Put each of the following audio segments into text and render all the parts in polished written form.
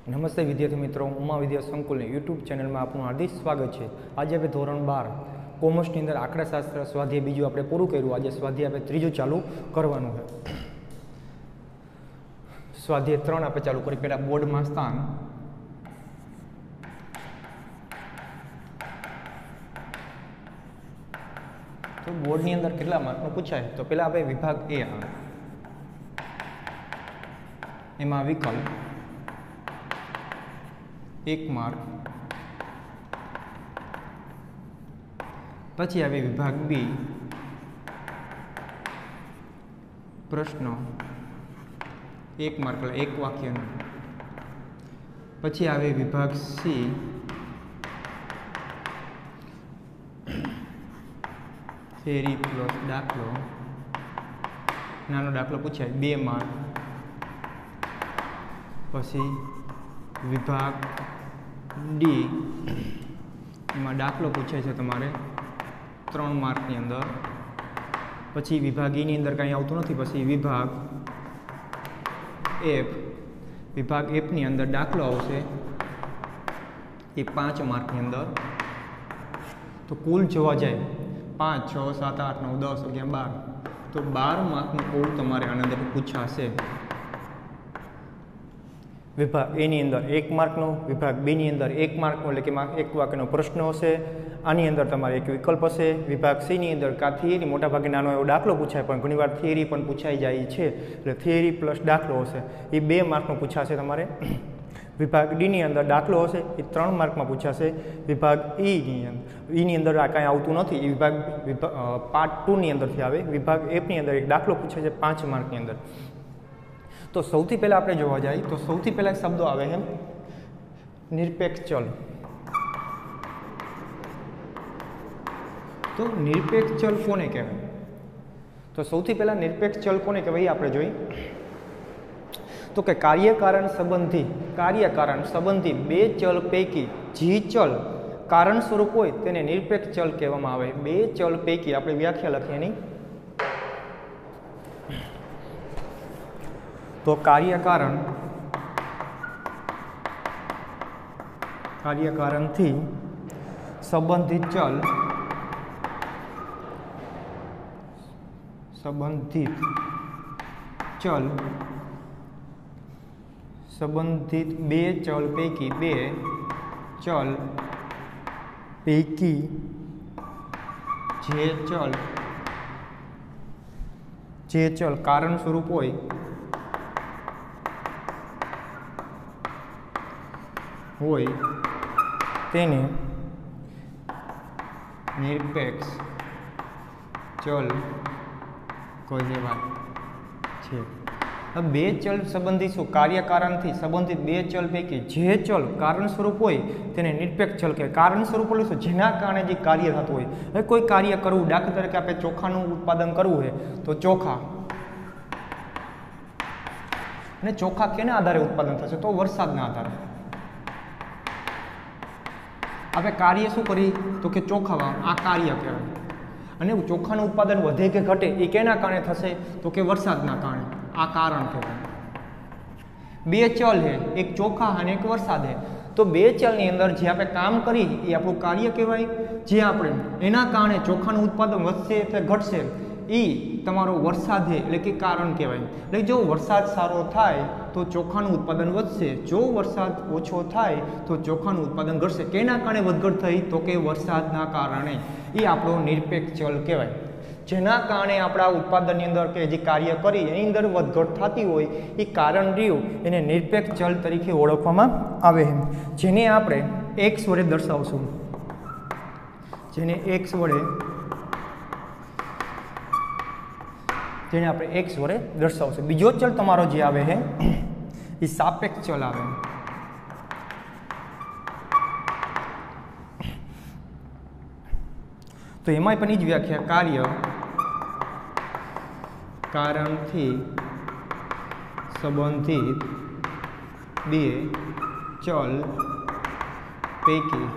નમસ્તે વિદ્યાર્થી મિત્રો, ઉમા વિદ્યા સંકુલની યુટ્યુબ ચેનલમાં આપનું હાર્દિક સ્વાગત છે। આજે આપણે ધોરણ 12 કોમર્સની અંદર આંકડાશાસ્ત્ર સ્વાધ્યાય બીજું આપણે પૂરું કર્યું। આજે સ્વાધ્યાય આપણે ત્રીજું ચાલુ કરવાનું છે। સ્વાધ્યાય 3 આપણે ચાલુ કરી। પહેલાં બોર્ડમાં સ્થાન, તો બોર્ડની અંદર કેટલા માર્કનું પૂછાય, તો પહેલાં આપણે વિભાગ એ આવે, એમાં વિકલ્પ 1 માર્ક, પછી આવે વિભાગ બી, પ્રશ્નો 1 માર્ક એટલે 1 વાક્યનો, પછી આવે વિભાગ સી, થિયરી પ્લસ દાખલો, નાનો દાખલો પૂછાય 2 માર્ક, પછી વિભાગ ડી, એમાં દાખલો પૂછાય છે તમારે 3 માર્કની અંદર, પછી વિભાગ ઈની અંદર કાંઈ આવતું નથી, પછી વિભાગ એફ, વિભાગ એફની અંદર દાખલો આવશે એ 5 માર્કની અંદર। તો કુલ જોવા જાય 5, 6, 7, 8, 9, 10, 11, 12, તો 12 માર્કનું કુલ તમારે આના અંદર પૂછાશે। વિભાગ એની અંદર 1 માર્કનો, વિભાગ બીની અંદર 1 માર્કનો એટલે કે 1 વાક્યનો પ્રશ્ન હશે, આની અંદર તમારે એક વિકલ્પ હશે, વિભાગ સીની અંદર કાં થિયરી, મોટાભાગે નાનો એવો દાખલો પૂછાય પણ ઘણીવાર થિયરી પણ પૂછાઈ જાય છે, એટલે થિયરી પ્લસ દાખલો હશે એ 2 માર્કનો પૂછાશે તમારે। વિભાગ ડીની અંદર દાખલો હશે એ 3 માર્કમાં પૂછાશે। વિભાગ ઈની અંદર આ કાંઈ આવતું નથી, એ વિભાગ પાર્ટ 2ની અંદરથી આવે। વિભાગ એફની અંદર એક દાખલો પૂછે છે 5 માર્કની અંદર। તો સૌથી પહેલાં આપણે જોવા જઈએ તો સૌથી પહેલાં શબ્દો આવે છે નિરપેક્ષ ચલ। તો નિરપેક્ષ ચલ કોને કહેવાય? તો સૌથી પહેલાં નિરપેક્ષ ચલ કોને કહેવાય એ આપણે જોઈએ તો કે કાર્યકારણ સંબંધી 2 ચલ પૈકી જે ચલ કારણ સ્વરૂપ હોય તેને નિરપેક્ષ ચલ કહેવામાં આવે। 2 ચલ પૈકી આપણે વ્યાખ્યા લખીએ એની, તો કાર્યકારણથી સંબંધિત સંબંધિત 2 ચલ પૈકી જે ચલ કારણ સ્વરૂપ હોય તેને નિરપેક્ષ ચલ કહેવાય છે। હવે 2 ચલ સંબંધી શું? કાર્યકારણથી સંબંધિત 2 ચલ પૈકી જે ચલ કારણ સ્વરૂપ હોય તેને નિરપેક્ષ ચલ કહેવાય। કારણ સ્વરૂપ એટલે શું? જેના કારણે જે કાર્ય થતું હોય। હવે કોઈ કાર્ય કરવું, દાખલા તરીકે આપણે ચોખાનું ઉત્પાદન કરવું હોય તો ચોખા, અને ચોખા કેના આધારે ઉત્પાદન થશે? તો વરસાદના આધારે। આપણે કાર્ય શું કરી તો કે ચોખા વાવ, આ કાર્ય કહેવાય। અને ચોખાનું ઉત્પાદન વધે કે ઘટે એ કેના કારણે થશે? તો કે વરસાદના કારણે, આ કારણ કહેવાય। 2 ચલ છે, એક ચોખા અને એક વરસાદ છે, તો 2 ચલની અંદર જે આપણે કામ કરી એ આપણું કાર્ય કહેવાય। જે આપણે એના કારણે ચોખાનું ઉત્પાદન વધશે કે ઘટશે એ તમારો વરસાદ છે એટલે કે કારણ કહેવાય। એટલે જો વરસાદ સારો થાય તો ચોખાનું ઉત્પાદન વધશે, જો વરસાદ ઓછો થાય તો ચોખાનું ઉત્પાદન ઘટશે। કેના કારણે વધઘટ થઈ? તો કે વરસાદના કારણે। એ આપણો નિરપેક્ષ ચલ કહેવાય। જેના કારણે આપણા ઉત્પાદનની અંદર કે જે કાર્ય કરી એની અંદર વધઘટ થતી હોય એ કારણ રહ્યું એને નિરપેક્ષ ચલ તરીકે ઓળખવામાં આવે છે, જેને આપણે x વડે દર્શાવશું। જેને આપણે x વડે દર્શાવશું। બીજો ચલ તમારો જે આવે છે એ સાપેક્ષ ચલ આવે। તો એમાંય પણ એ જ વ્યાખ્યા, કારણથી સંબંધિત 2 ચલ પૈકી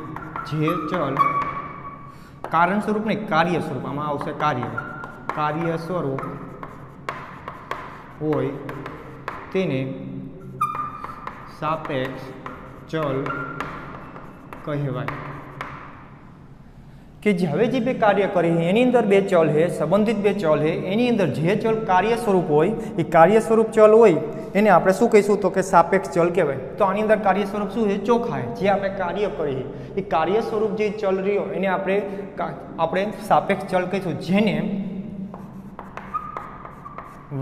જે ચલ કારણ સ્વરૂપ ને કાર્ય સ્વરૂપ, આમાં આવશે કાર્ય સ્વરૂપ હોય તેને સાપેક્ષ ચલ કહેવાય। કે જે હવે જે બે કાર્ય કરી એની અંદર બે ચલ છે, સંબંધિત બે ચલ છે, એની અંદર જે ચલ કાર્ય સ્વરૂપ હોય એ કાર્ય સ્વરૂપ ચલ હોય એને આપણે શું કહીશું તો કે સાપેક્ષ ચલ કહેવાય। તો આની અંદર કાર્ય સ્વરૂપ શું છે? ચોખા છે। જે આપણે કાર્ય કરીએ એ કાર્ય સ્વરૂપ જે ચલ રહ્યો એને આપણે સાપેક્ષ ચલ કહીશું, જેને y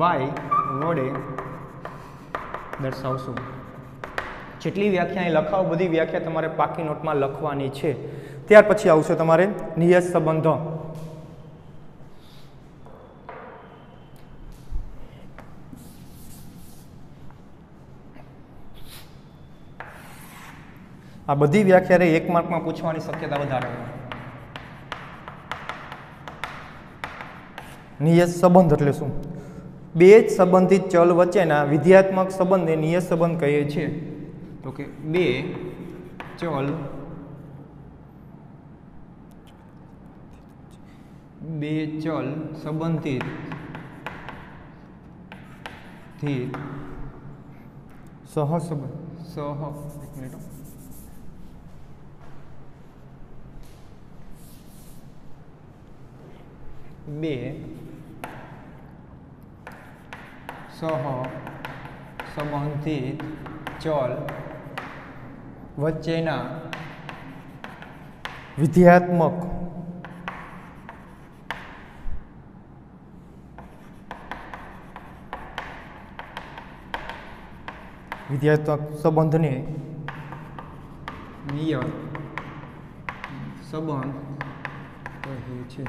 વડે દર્શાવશું। જેટલી વ્યાખ્યા અહીં લખાવો બધી વ્યાખ્યા તમારે પાકી નોટમાં લખવાની છે। ત્યાર પછી આવશે તમારે નિયત સંબંધો। આ બધી વ્યાખ્યા એક માર્કમાં પૂછવાની શક્યતા વધારે છે। નિયત સંબંધ એટલે શું? બે જ સંબંધિત ચલ વચ્ચેના વિધેયાત્મક સંબંધને નિયત સંબંધ કહીએ છીએ। તો કે બે ચલ સંબંધિત બે સહસંબંધિત ચલ વચ્ચેના વિધેયાત્મક સંબંધને નિયત સંબંધ કહે છે।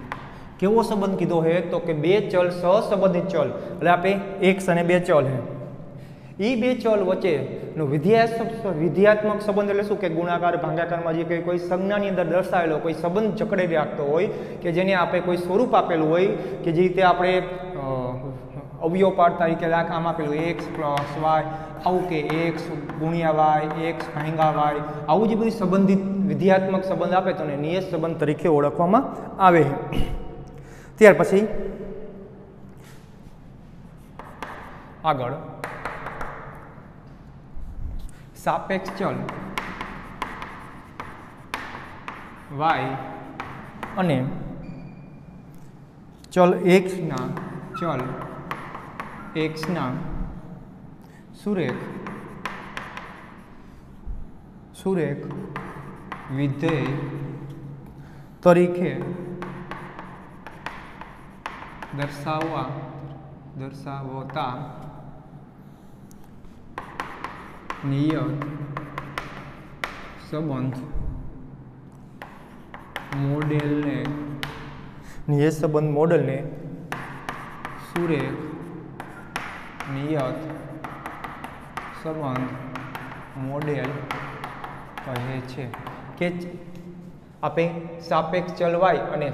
કેવો સંબંધ કીધો છે તો કે બે ચલ સહસંબંધિત ચલ એટલે આપણે x અને બે ચલ છે એ બે ચલ વચ્ચેનો વિધેયાત્મક સંબંધ એટલે શું કે ગુણાકાર ભાગાકારમાં જે કોઈ સંજ્ઞાની અંદર દર્શાવેલો કોઈ સંબંધ જકડી રાખતો હોય કે જેને આપણે કોઈ સ્વરૂપ આપેલું હોય કે જે રીતે આપણે અવયવ પાડ તરીકે આમ આપેલું x પ્લસ વાય, આવું કે x ગુણ્યા વાય, x ભાંગા વાય, આવું જે બધી સંબંધિત વિધેયાત્મક સંબંધ આપે તો એને નિયત સંબંધ તરીકે ઓળખવામાં આવે છે। ત્યાર પછી આગળ સાપેક્ષ ચલ y અને ચલ x ના સુરેખ વિધેય તરીકે દર્શાવતા નિયત સંબંધ મોડેલને સુરેખ નિયત સંબંધ મોડેલ કહે છે। કે આપણે સાપેક્ષ ચલ y અને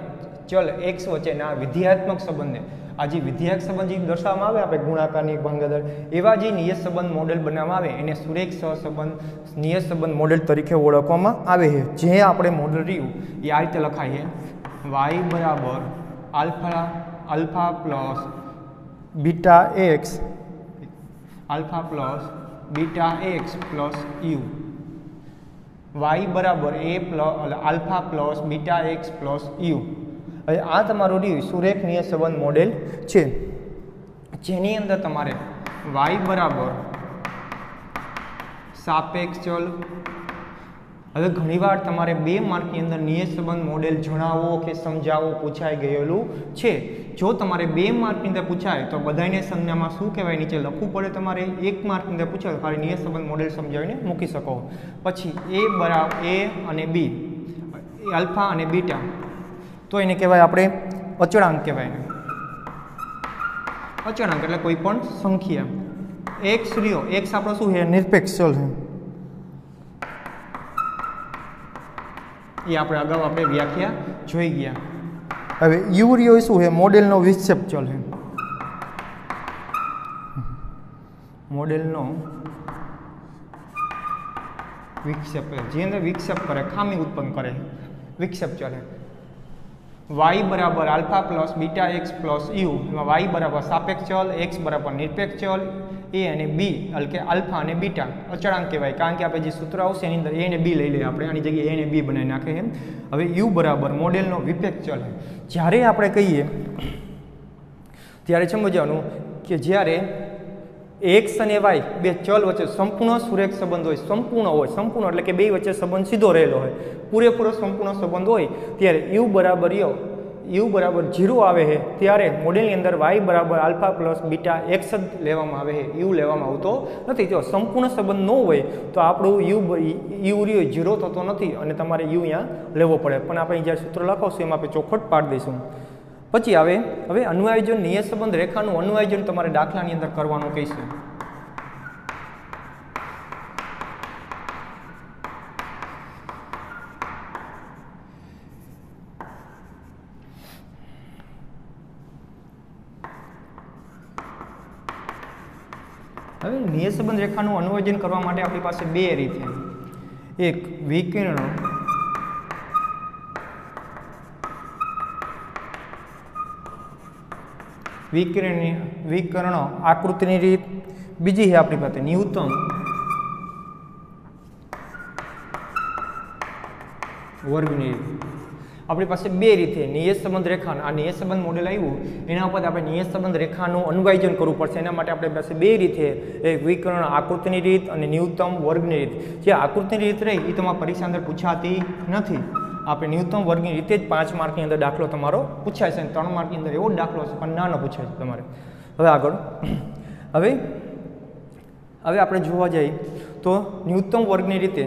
ચલ x વચ્ચેના વિધેયાત્મક સંબંધને આ જે વિધેયક સંબંધ જે દર્શાવવામાં આવે આપણે ગુણાકારની ભાંગાદર એવા જે નિયત સંબંધ મોડેલ બનાવવામાં આવે એને સુરેખ સહસંબંધ નિયત સંબંધ મોડેલ તરીકે ઓળખવામાં આવે છે। જે આપણે મોડેલ રહ્યું એ આ રીતે લખાય છે y બરાબર alpha plus beta x plus you, y બરાબર alpha plus beta x plus you. હવે આ તમારું રહ્યું સુરેખ નિયત સંબંધ મોડેલ છે, જેની અંદર તમારે y બરાબર સાપેક્ષ ચલ। હવે ઘણીવાર તમારે 2 માર્કની અંદર નિયત સંબંધ મોડેલ જણાવો કે સમજાવો પૂછાઈ ગયેલું છે। જો તમારે 2 માર્કની અંદર પૂછાય તો બધાને સંજ્ઞામાં શું કહેવાય નીચે લખવું પડે। તમારે 1 માર્કની અંદર પૂછાય ખાલી નિયત સંબંધ મોડેલ સમજાવીને મૂકી શકો। પછી a અને b આલ્ફા અને બીટા તો એને કહેવાય આપણે અચળાંક કહેવાય। અચળાંક એટલે કોઈ પણ સંખ્યા। x રહ્યો x આપણો શું છે નિરપેક્ષ ચલ છે, એ આપણે અગાઉ વ્યાખ્યા જોઈ ગયા। હવે યુ રહ્યો શું છે મોડેલનો વિક્ષેપ ચલ છે, મોડેલનો વિક્ષેપ જે અંદર વિક્ષેપ કરે ખામી ઉત્પન્ન કરે વિક્ષેપ ચલ છે। y બરાબર alpha plus beta x plus you, એમાં y બરાબર સાપેક્ષ ચલ, x બરાબર નિરપેક્ષ ચલ, a અને b એટલે કે આલ્ફા અને બીટા અચળાંક કહેવાય, કારણ કે આપણે જે સૂત્ર આવશે એની અંદર a અને b લઈ લઈએ આપણે, આની જગ્યાએ a અને b બનાવી નાખે એમ. હવે u બરાબર મોડેલનો વિપેક્ષ ચલ. જ્યારે આપણે કહીએ ત્યારે સમજવાનું કે જ્યારે x અને y બે ચલ વચ્ચે સંપૂર્ણ સુરેખ સંબંધ હોય, સંપૂર્ણ એટલે કે બે વચ્ચે સંબંધ સીધો રહેલો હોય, પૂરેપૂરો સંપૂર્ણ સંબંધ હોય, ત્યારે u બરાબર 0 આવે છે, ત્યારે મોડેલની અંદર y બરાબર આલ્ફા પ્લસ બીટા એક્સ જ લેવામાં આવે છે, u લેવામાં આવતો નથી. જો સંપૂર્ણ સંબંધ ન હોય તો આપણું u 0 થતો નથી અને તમારે u અહીંયા લેવો પડે, પણ આપણે જ્યારે સૂત્ર લખાવશું એમાં આપણે ચોખવટ પાડી દઈશું. પછી હવે અન્વયાયોજન નિયત સંબંધ રેખાનું અન્વયાયોજન તમારે દાખલાની અંદર કરવાનું કહીશે. હવે નિયત સંબંધ રેખાનું અન્વયાયોજન કરવા માટે આપણી પાસે બે રીત છે. એક વિકર્ણ આકૃતિની રીત, બીજી છે આપણી પાસે ન્યૂનતમ વર્ગની રીત. આપણી પાસે બે રીત છે નિયત સંબંધ રેખા. આ નિયત સંબંધ મોડેલ આવ્યું એના ઉપર આપણે નિયત સંબંધ રેખાનું અન્વયાયોજન કરવું પડશે. એના માટે આપણી પાસે બે રીત છે, એક વિકર્ણ આકૃતિની રીત અને ન્યૂનતમ વર્ગની રીત. જે આકૃતિની રીત રહી એ તમારા પરીક્ષા અંદર પૂછાતી નથી. આપણે ન્યૂનતમ વર્ગની રીતે જ 5 માર્કની અંદર દાખલો તમારો પૂછાય છે, 3 માર્કની અંદર એવો જ દાખલો છે પણ નાનો પૂછાય છે તમારે. હવે આગળ હવે આપણે જોવા જઈએ તો ન્યૂનતમ વર્ગની રીતે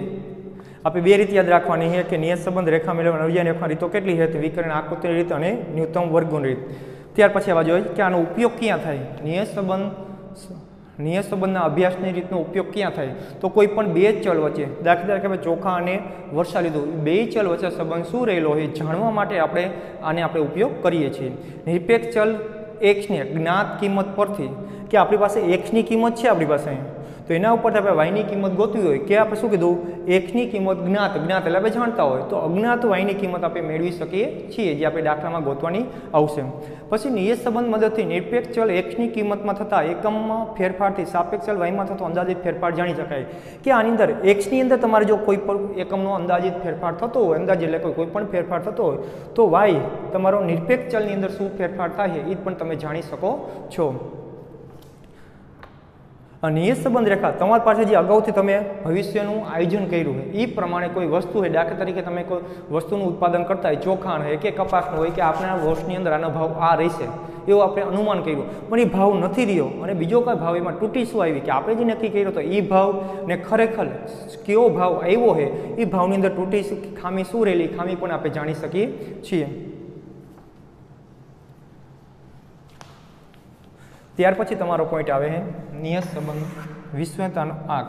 આપણે બે રીત યાદ રાખવાની છે કે નિયત સંબંધ રેખા મેળવવાની અન્વયાયોજન રેખા રીતો કેટલી છે? તો વિકર્ણ આકૃતિની રીત અને ન્યૂનતમ વર્ગની રીત. ત્યાર પછી આવા જોઈએ કે આનો ઉપયોગ ક્યાં થાય? નિયત સંબંધના અભ્યાસની રીતનો ઉપયોગ ક્યાં થાય? તો કોઈ પણ બે ચલ વચ્ચે, દાખલા તરીકે આપણે ચોખા અને વર્ષા લીધું, બે ચલ વચ્ચે સંબંધ શું રહેલો હોય જાણવા માટે આપણે ઉપયોગ કરીએ છીએ. નિરપેક્ષ ચલ એક્સની જ્ઞાત કિંમત પરથી, કે આપણી પાસે એક્સની કિંમત છે આપણી પાસે, તો એના ઉપર આપણે વાયની કિંમત ગોતવી હોય કે આપણે શું કીધું, એક્સની કિંમત જ્ઞાત એટલે આપણે જાણતા હોય તો અજ્ઞાત વાયની કિંમત આપણે મેળવી શકીએ છીએ, જે આપણે દાખલામાં ગોતવાની આવશે. પછી નિયત સંબંધ મદદથી નિરપેક્ષ ચલ એક્સની કિંમતમાં થતા એકમમાં ફેરફારથી સાપેક્ષ ચલ વાયમાં થતો અંદાજિત ફેરફાર જાણી શકાય. કે આની અંદર એક્સની અંદર તમારે જો કોઈ પણ એકમનો અંદાજિત ફેરફાર થતો હોય, અંદાજ એટલે કોઈ પણ ફેરફાર થતો હોય તો વાય તમારો નિરપેક્ષ ચલની અંદર શું ફેરફાર થાય એ પણ તમે જાણી શકો છો. નિયત સંબંધ રેખા તમારી પાસે જે અગાઉથી તમે ભવિષ્યનું આયોજન કર્યું હોય એ પ્રમાણે કોઈ વસ્તુ હોય, દાખલા તરીકે તમે કોઈ વસ્તુનું ઉત્પાદન કરતા હોય, ચોખાનું હોય કે કપાસનું હોય, કે આપણા વર્ષની અંદર આનો ભાવ આ રહેશે એવું આપણે અનુમાન કર્યું, પણ એ ભાવ નથી રહ્યો અને બીજો કઈ ભાવ એમાં તૂટી શું આવી કે આપણે જે નક્કી કર્યો તો એ ભાવ ને ખરેખર કેવો ભાવ આવ્યો હોય એ ભાવની અંદર તૂટી ખામી શું રહેલી, ખામી પણ આપણે જાણી શકીએ છીએ. ત્યાર પછી તમારો પોઈન્ટ આવે છે નિયત સંબંધ વિશ્વતાનો આંક.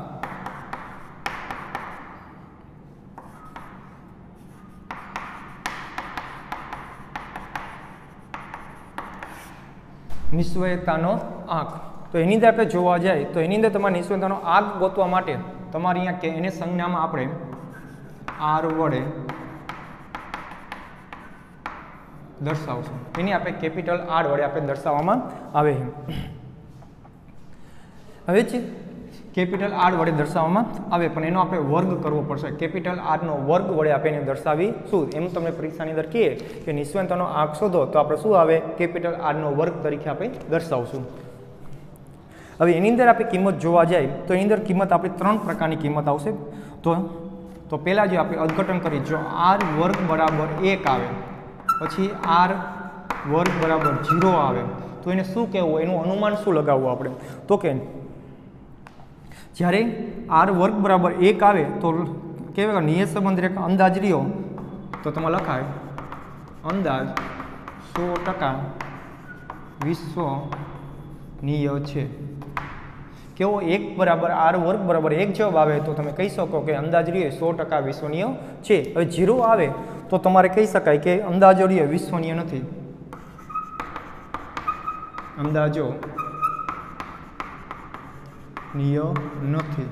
નિશ્ચયતાનો આંક. તો એની અંદર આપણે જોવા જાય તો એની અંદર તમારે નિશ્ચયતાનો આંક ગોતવા માટે તમારે અહીંયા એને સંજ્ઞામાં આપણે આર વડે દર્શાવશું. એની આપણે કેપિટલ આર વડે આપણે દર્શાવવામાં આવે છે. હવે કેપિટલ આર વડે દર્શાવવામાં આવે પણ એનો આપણે વર્ગ કરવો પડશે. કેપિટલ આરનો વર્ગ વડે આપણે એને દર્શાવીશું. એમ તમને પરીક્ષાની અંદર કહીએ કે નિશ્ચયતાનો આંક શોધો તો આપણે શું આવે, કેપિટલ આરનો વર્ગ તરીકે આપણે દર્શાવશું. હવે એની અંદર આપણે કિંમત જોવા જાય તો એની અંદર કિંમત આપણી 3 પ્રકારની કિંમત આવશે. તો પહેલાં જો આપણે અર્થઘટન કરીએ, જો આર વર્ગ બરાબર 1 આવે, પછી આર વર્ગ બરાબર 0 આવે તો એને શું કહેવું, એનું અનુમાન શું લગાવવું આપણે? તો કે જ્યારે આર વર્ગ બરાબર 1 આવે તો કહેવાય નિયત સંબંધ રેખા અંદાજ રહ્યો તો તમારે લખાય અંદાજ 100% વિશ્વનીય છે. કેવો 1 બરાબર આર વર્ગ બરાબર 1 જવાબ આવે તો તમે કહી શકો કે અંદાજ રહ્યો 100% વિશ્વનીય છે. હવે 0 આવે તો તમારે કહી શકાય કે અંદાજો રહ્યો વિશ્વનીય નથી. અંદાજો નિય નથી.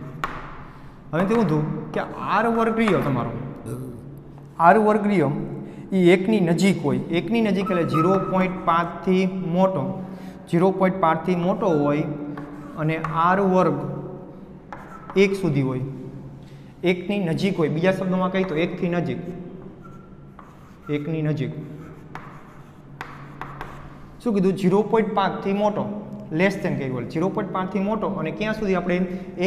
હવે તેવું હતું કે આર વર્ગ રહ્યો તમારો, આર વર્ગ રહ્યો એ એકની નજીક હોય, એકની નજીક એટલે 0.5થી મોટો, 0.5થી મોટો હોય અને r વર્ગ 1 સુધી હોય, એકની નજીક હોય. બીજા શબ્દોમાં કહી તો એકથી નજીક, એકની નજીક. શું કીધું? 0.5થી મોટો, લેસ ધેન કહેવું, 0.5થી મોટો અને ક્યાં સુધી આપણે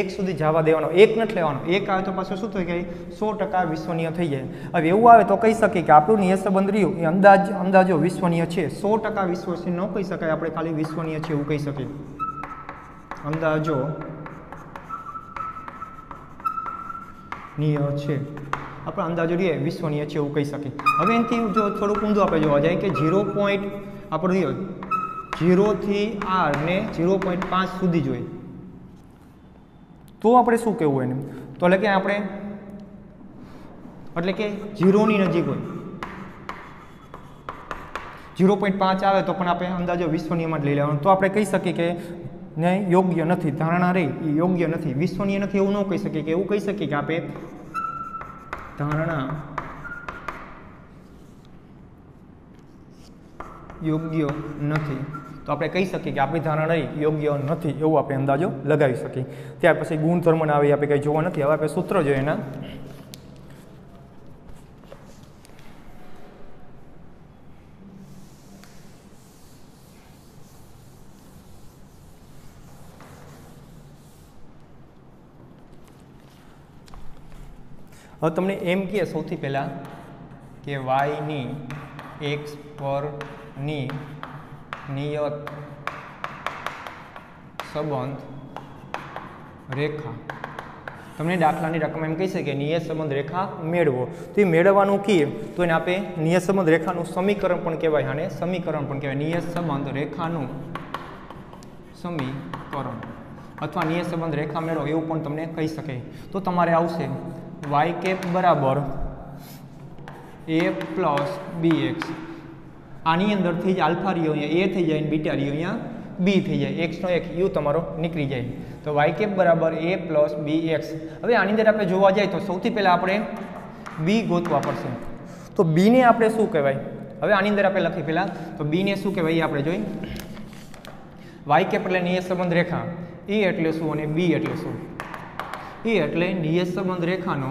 1 સુધી જવા દેવાનો, 1 નથી લેવાનો. 1 આવે તો પાછું શું થઈ જાય? 100% વિશ્વનીય થઈ જાય. હવે એવું આવે તો કહી શકીએ કે આપણું નિયત સંબંધ રહ્યું એ અંદાજો વિશ્વનીય છે. 100% વિશ્વનીય ન કહી શકાય, આપણે ખાલી વિશ્વનીય છે એવું કહી શકીએ. અંદાજો નિય છે, આપણે અંદાજો રહીએ વિશ્વનીય છે એવું કહી શકીએ. હવે એનાથી જો થોડુંક ઊંધું આપણે જોવા જાય કે 0. આપણે રહ્યો 0 થી r ને 0.5 સુધી જોઈએ તો આપણે શું કહેવું એને? તો એટલે કે આપણે એટલે કે 0 ની નજીક હોય, 0.5 આવે તો પણ આપણે અંદાજો વિશ્વનીયમાં જ લઈ લેવાનો. તો આપણે કહી શકીએ કે નહીં, યોગ્ય નથી, ધારણા રહી એ યોગ્ય નથી, વિશ્વનીય નથી એવું ન કહી શકીએ. કે એવું કહી શકીએ કે આપણે ધારણા યોગ્ય નથી, તો આપણે કહી શકીએ કે આપણી ધારણા યોગ્ય નથી એવું આપણે અંદાજો લગાવી શકીએ. ત્યાર પછી ગુણધર્મને આવે આપણે કંઈ જોવા નથી. હવે આપણે સૂત્ર જોઈએ એના. હવે તમને એમ કહે સૌથી પહેલાં કે વાયની x પરની નિયત સંબંધ રેખા, તમને દાખલાની રકમ એમ કહી છે કે નિયત સંબંધ રેખા મેળવો. તો એ મેળવવાનું કહીએ તો એને આપણે નિયત સંબંધ રેખાનું સમીકરણ પણ કહેવાય, આને સમીકરણ પણ કહેવાય. નિયત સંબંધ રેખાનું સમીકરણ અથવા નિયત સંબંધ રેખા મેળવો એવું પણ તમને કહી શકાય. તો તમારે આવશે y કેપ બરાબર a પ્લસ bx. આની અંદરથી જ આલ્ફા રહ્યો અહીંયા a થઈ જાય અને બીટા રહ્યો અહીંયા b થઈ જાય, x નો એક u તમારો નીકળી જાય. તો y કેપ બરાબર a પ્લસ bx. હવે આની અંદર આપણે જોવા જાય તો સૌથી પહેલાં આપણે b ગોતવા પડશે. તો b ને આપણે શું કહેવાય? હવે આની અંદર આપણે લખી પહેલાં તો b ને શું કહેવાય એ આપણે જોઈ. y કેપ એટલે નિયત સંબંધ રેખા, e એટલે શું અને b એટલે શું? એ એટલે નિયત સંબંધ રેખાનો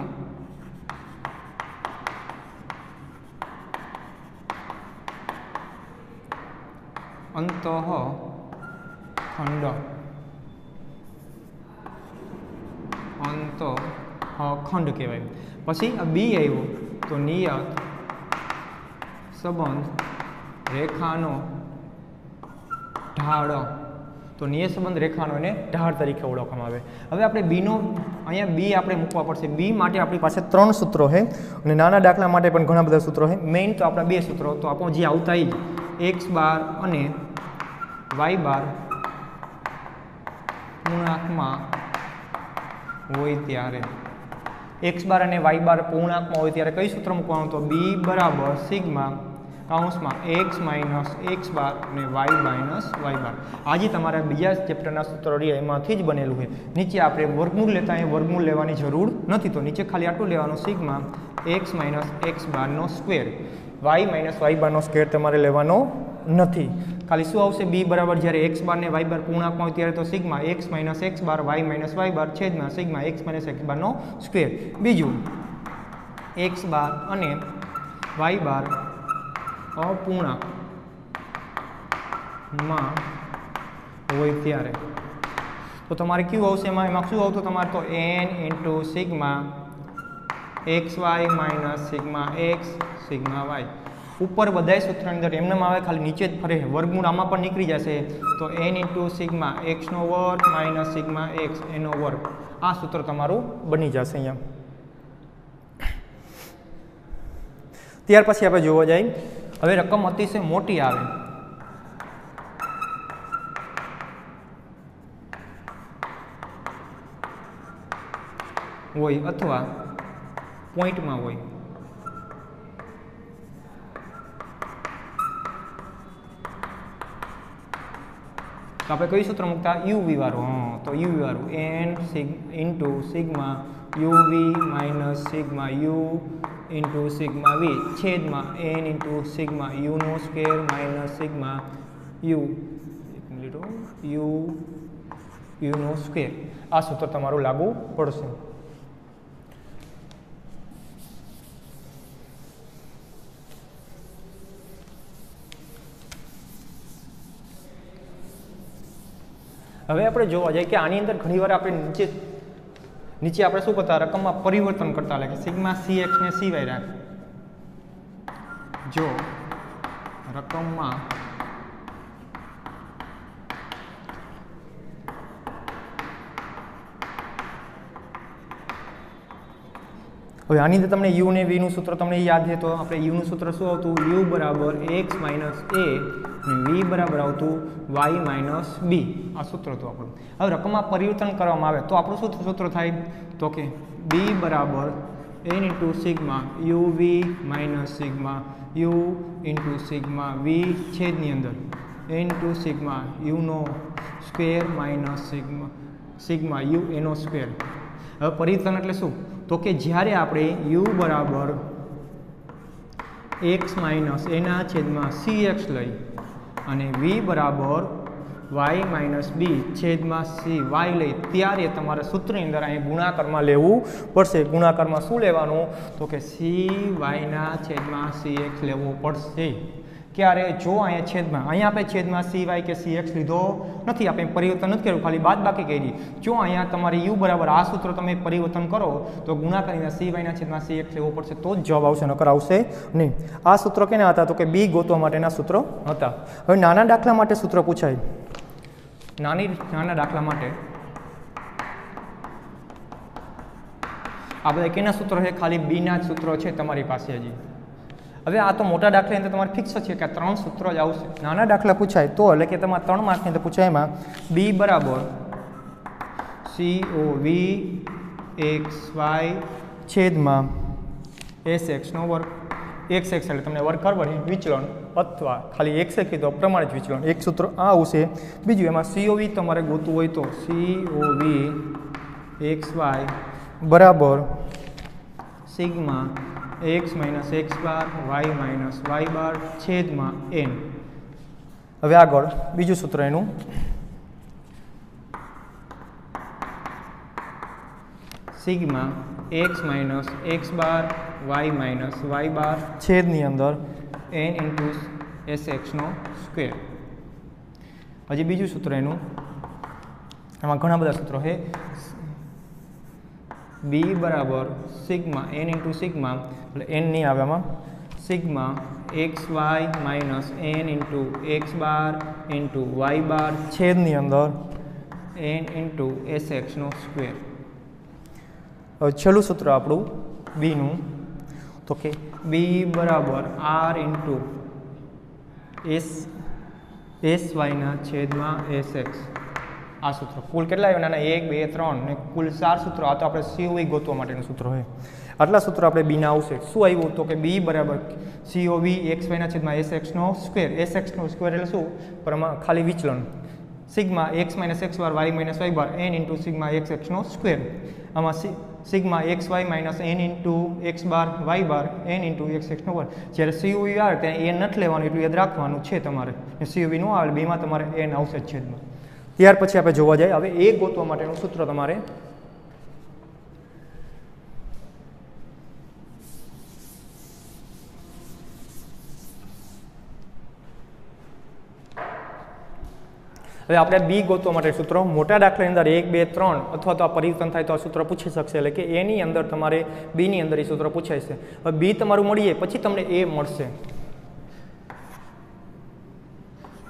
અંતઃખંડ, અંતઃખંડ કહેવાય. પછી આ બી આવ્યો તો નિયત સંબંધ રેખાનો ઢાળ. તો નિયત સંબંધ રેખાનો એને ઢાળ તરીકે ઓળખવામાં આવે. હવે આપણે બીનો અહીંયા બી આપણે મૂકવા પડશે. બી માટે આપણી પાસે 3 સૂત્રો છે અને નાના દાખલા માટે પણ ઘણા બધા સૂત્રો છે. મેઇન તો આપણા 2 સૂત્રો તો આપણો જે આવતા એ x બાર અને y બાર પૂર્ણાંકમાં હોય ત્યારે, x બાર અને y બાર પૂર્ણાંકમાં હોય ત્યારે કઈ સૂત્ર મૂકવાનું? તો b બરાબર સિગ્મા કાઉન્સમાં x માઇનસ x બાર અને y માઇનસ y બાર. આજે તમારા બીજા ચેપ્ટરના સૂત્રો રહ્યા એમાંથી જ બનેલું છે. નીચે આપણે વર્ગમૂળ લેતા એ વર્ગમૂળ લેવાની જરૂર નથી. તો નીચે ખાલી આટલું લેવાનું, સિગ્મા x માઇનસ x બારનો સ્ક્વેર, y માઇનસ y બારનો સ્ક્વેર તમારે લેવાનો નથી. ખાલી શું આવશે? b બરાબર જ્યારે x બાર ને y બાર પૂર્ણાંકમાં હોય ત્યારે તો સિગ્મા x માઇનસ x બાર y માઇનસ y બાર છેદમાં સિગ્મા x માઇનસ x બારનો સ્ક્વેર. બીજું x બાર અને y બાર અપૂર્ણાંકમાં હોય ત્યારે તો તમારે કયું આવશે? એમાં શું આવતું તમારે? તો n into sigma xy minus sigma x sigma y. ઉપર બધાય સૂત્રની અંદર એમનેમ આવે, ખાલી નીચે જ ફરે. વર્ગમૂળ આમાં પણ નીકળી જશે. તો n ઇન્ટુ સિગ્મા x નો વર્ગ માઇનસ સિગ્મા x એનો વર્ગ. આ સૂત્ર તમારું બની જશે અહીંયા. ત્યાર પછી આપણે જોવા જાય, હવે રકમ અતિશય મોટી આવે હોય અથવા પોઈન્ટમાં હોય તો આપણે કયું સૂત્ર મૂકતા યુવી વાળું તો યુવી વાળું n into sigma UV minus sigma U into sigma V છેદમાં n ઇન્ટુ સિગ્મા યુનો સ્ક્વેર માઇનસ સિગ્મા યુ યુનો સ્ક્વેર આ સૂત્ર તમારું લાગુ પડશે. હવે આપણે જોવા જઈએ કે આની અંદર ઘણીવાર આપણે નીચે આપણે શું કરતા રકમમાં પરિવર્તન કરતા એટલે કે સિગ્મા cx ને cy રાખ. જો રકમમાં હવે આની અંદર તમને u ને v નું સૂત્ર તમને યાદ છે તો આપણે u નું સૂત્ર શું આવતું u બરાબર x માઇનસ a અને v બરાબર આવતું y માઇનસ b આ સૂત્ર હતું આપણું. હવે રકમમાં પરિવર્તન કરવામાં આવે તો આપણું શું સૂત્ર થાય તો કે b બરાબર n into sigma uv minus sigma u into sigma v છેદની અંદર n ઇન્ટુ સિગ્મા uનો સ્ક્વેર માઇનસ સિગ્મા u એનો સ્ક્વેર. હવે પરિવર્તન એટલે શું તો કે જ્યારે આપણે u બરાબર x માઇનસ એના છેદમાં cx લઈ અને v બરાબર y માઇનસ b છેદમાં cy લઈ ત્યારે તમારે સૂત્રની અંદર અહીં ગુણાકારમાં લેવું પડશે. ગુણાકારમાં શું લેવાનું તો કે cy ના છેદમાં cx લેવો પડશે. ક્યારે જો અહીંયા છેદમાં અહીંયા આપણે છેદમાં cy કે cx લીધો નથી, આપણે પરિવર્તન નથી કર્યું, ખાલી બાદબાકી કરી. જો અહીંયા તમારે u બરાબર આ સૂત્ર તમે પરિવર્તન કરો તો ગુણાકારીને cy ના છેદમાં cx લેવો પડશે તો જ જવાબ આવશે, નકર આવશે નહીં. આ સૂત્ર કેના હતા તો કે b ગોતવા માટેના સૂત્ર હતા. હવે નાના દાખલા માટે સૂત્ર પૂછાય. નાના દાખલા માટે આ બધા કેના સૂત્રો છે ખાલી b ના જ સૂત્રો છે તમારી પાસે હજી. હવે આ તો મોટા દાખલા અંદર તમારે ફિક્સ છે કે આ 3 સૂત્રો જ આવશે. નાના દાખલા પૂછાય તો એટલે કે તમારે 3 માર્કની અંદર પૂછાય એમાં b બરાબર COV XY છેદમાં SX નો વર્ગ. XX એટલે તમને વર્ગ કરવાની વિચલન અથવા ખાલી XX કીધું પ્રમાણિત વિચલન એક સૂત્ર આ આવશે. બીજું એમાં COV તમારે ગોતવું હોય તો COV XY બરાબર સિગ્મા x માઇનસ x બાર y માઇનસ y બાર છેદમાં n. હવે આગળ બીજું સૂત્ર એનું સિગ્મા x માઇનસ x બાર y માઇનસ y બાર છેદની અંદર n ઇન્ટુ SX નો સ્ક્વેર. હજી બીજું સૂત્ર એનું એમાં ઘણા બધા સૂત્રો છે. b બરાબર સિગ્મા n ઇન્ટુ સિગ્મા એટલે n નહીં આવે આમાં sigma XY minus n into x બાર ઇન્ટુ y બાર છેદની અંદર n ઇન્ટુ SX નો સ્ક્વેર. હવે છેલ્લું સૂત્ર આપણું બીનું તો કે b બરાબર r ઇન્ટુ SY ના છેદમાં SX. આ સૂત્ર કુલ કેટલા આવ્યા નાના 1 2 3 ને કુલ 4 સૂત્રો. આ તો આપણે COV ગોતવા માટેનું સૂત્ર છે. આટલા સૂત્રો આપણે b ના આવશે. શું આવ્યું તો કે b બરાબર COV XY ના છેદમાં SX નો સ્ક્વેર. SX નો સ્ક્વેર એટલે શું ખાલી વિચલન સિગ્મા x માઇનસ x બાર y માઇનસ y બાર n ઇન્ટુ સિગ્મા xx નો સ્ક્વેર. આમાં sigma XY minus n into x બાર y બાર n ઇન્ટુ xx નો વર્ગ. જ્યારે COV આવે ત્યાં n નથી લેવાનું એટલું યાદ રાખવાનું છે તમારે. COV નો આવે બેમાં તમારે n આવશે જ છેદમાં. ત્યાર પછી આપણે જોવા જઈએ હવે એ ગોતવા માટેનું સૂત્ર તમારે હવે આપણે બી ગોતવા માટે સૂત્ર મોટા દાખલાની અંદર 1 2 3 અથવા તો આ પરિવર્તન થાય તો આ સૂત્ર પૂછી શકશે એટલે કે એ ની અંદર તમારે બી ની અંદર એ સૂત્ર પૂછાય છે. હવે બી તમારું મળીએ પછી તમને એ મળશે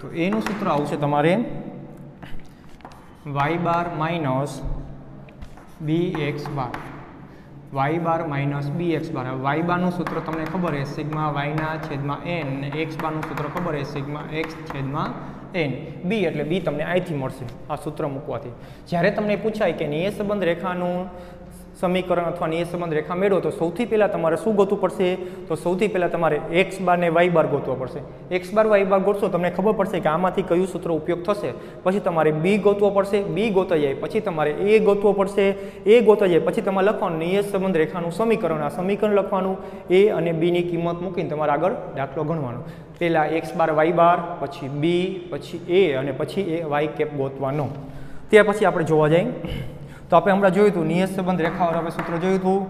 તો એનું સૂત્ર આવશે તમારે y બાર માઇનસ bx બાર y બાર માઇનસ bx બાર. y બારનું સૂત્ર તમને ખબર છે સિગ્મા y ના છેદમાં n અને x બારનું સૂત્ર ખબર છે સિગ્મા x છેદમાં n. b એટલે b તમને અહીંથી મળશે આ સૂત્ર મૂકવાથી. જ્યારે તમને પૂછાય કે નિયત સંબંધ રેખાનું સમીકરણ અથવા નિયત સંબંધ રેખા મેળવો તો સૌથી પહેલાં તમારે શું ગોતવું પડશે? તો સૌથી પહેલાં તમારે x બાર ને y બાર ગોતવો પડશે. x બાર y બાર ગોતશો તમને ખબર પડશે કે આમાંથી કયું સૂત્ર ઉપયોગ થશે. પછી તમારે b ગોતવો પડશે, b ગોતાઈ જાય પછી તમારે a ગોતવો પડશે, a ગોતાઈ જાય પછી તમારે લખવાનું નિયત સંબંધ રેખાનું સમીકરણ. આ સમીકરણ લખવાનું, a અને b ની કિંમત મૂકીને તમારે આગળ દાખલો ગણવાનો. પહેલાં x બાર y બાર, પછી b, પછી a અને પછી y કેપ ગોતવાનો. ત્યાર પછી આપણે જોવા જઈએ તો આપણે હમણાં જોયું હતું નિયત સંબંધ રેખાવાળું આપણે સૂત્ર જોયું હતું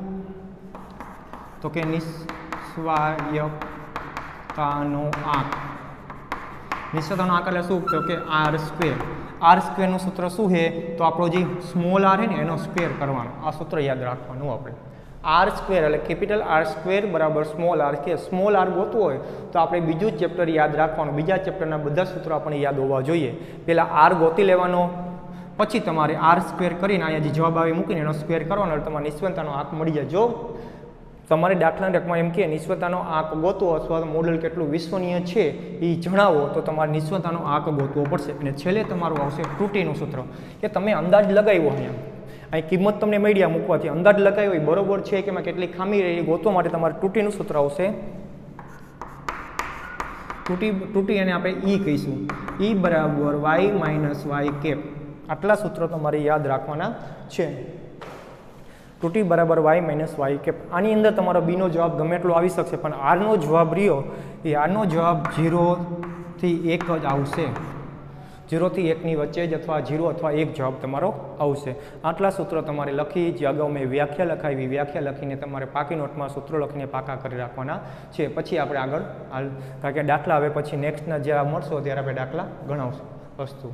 તો કે નિસ્વાયકતાનો આંક. નિસ્વાયકતાનો આંક એટલે શું? તો કે r સ્ક્વેર. r સ્ક્વેરનું સૂત્ર શું છે? તો આપણો જે સ્મોલ r છે ને એનો સ્ક્વેર કરવાનો. આ સૂત્ર યાદ રાખવાનું આપણે. r સ્ક્વેર એટલે કેપિટલ R સ્ક્વેર બરાબર સ્મોલ r. કે સ્મોલ r ગોતવું હોય તો આપણે બીજું ચેપ્ટર યાદ રાખવાનું. બીજા ચેપ્ટરના બધા સૂત્રો આપણે યાદ હોવા જોઈએ. પહેલાં r ગોતી લેવાનો, પછી તમારે r સ્ક્વેર કરીને અહીંયા જે જવાબ આવે મૂકીને એનો સ્ક્વેર કરવાનો એટલે તમારે નિસ્વનતાનો આંક મળી જાય. જો તમારે દાખલાની રકમમાં એમ કે નિસ્વનતાનો આંક ગોતવો અથવા મોડેલ કેટલું વિશ્વનીય છે એ જણાવો તો તમારે નિસ્વનતાનો આંક ગોતવો પડશે. અને છેલ્લે તમારું આવશે ત્રુટિનું સૂત્ર કે તમે અંદાજ લગાવ્યો અહીંયા. અહીં કિંમત તમને મળી મૂકવાથી અંદાજ લગાવ્યો એ બરોબર છે કે એમાં કેટલી ખામી રહી ગોતવા માટે તમારે ત્રુટિનું સૂત્ર આવશે. ત્રુટિ એને આપણે e કહીશું. e બરાબર y માઇનસ y કેપ. આટલા સૂત્રો તમારે યાદ રાખવાના છે. ત્રુટિ બરાબર y માઇનસ y કેપ. આની અંદર તમારો બીનો જવાબ ગમે એટલો આવી શકશે પણ આરનો જવાબ રહ્યો એ આરનો જવાબ 0 થી 1 જ આવશે. 0 થી 1 ની વચ્ચે જ અથવા 0 અથવા 1 જવાબ તમારો આવશે. આટલા સૂત્રો તમારે લખી જે અગાઉ મેં વ્યાખ્યા લખાવી વ્યાખ્યા લખીને તમારે પાકી નોટમાં સૂત્રો લખીને પાકા કરી રાખવાના છે. પછી આપણે આગળ કારણ કે દાખલા હવે પછી નેક્સ્ટના જ્યારે મળશો ત્યારે આપણે દાખલા ગણાવશું. વસ્તુ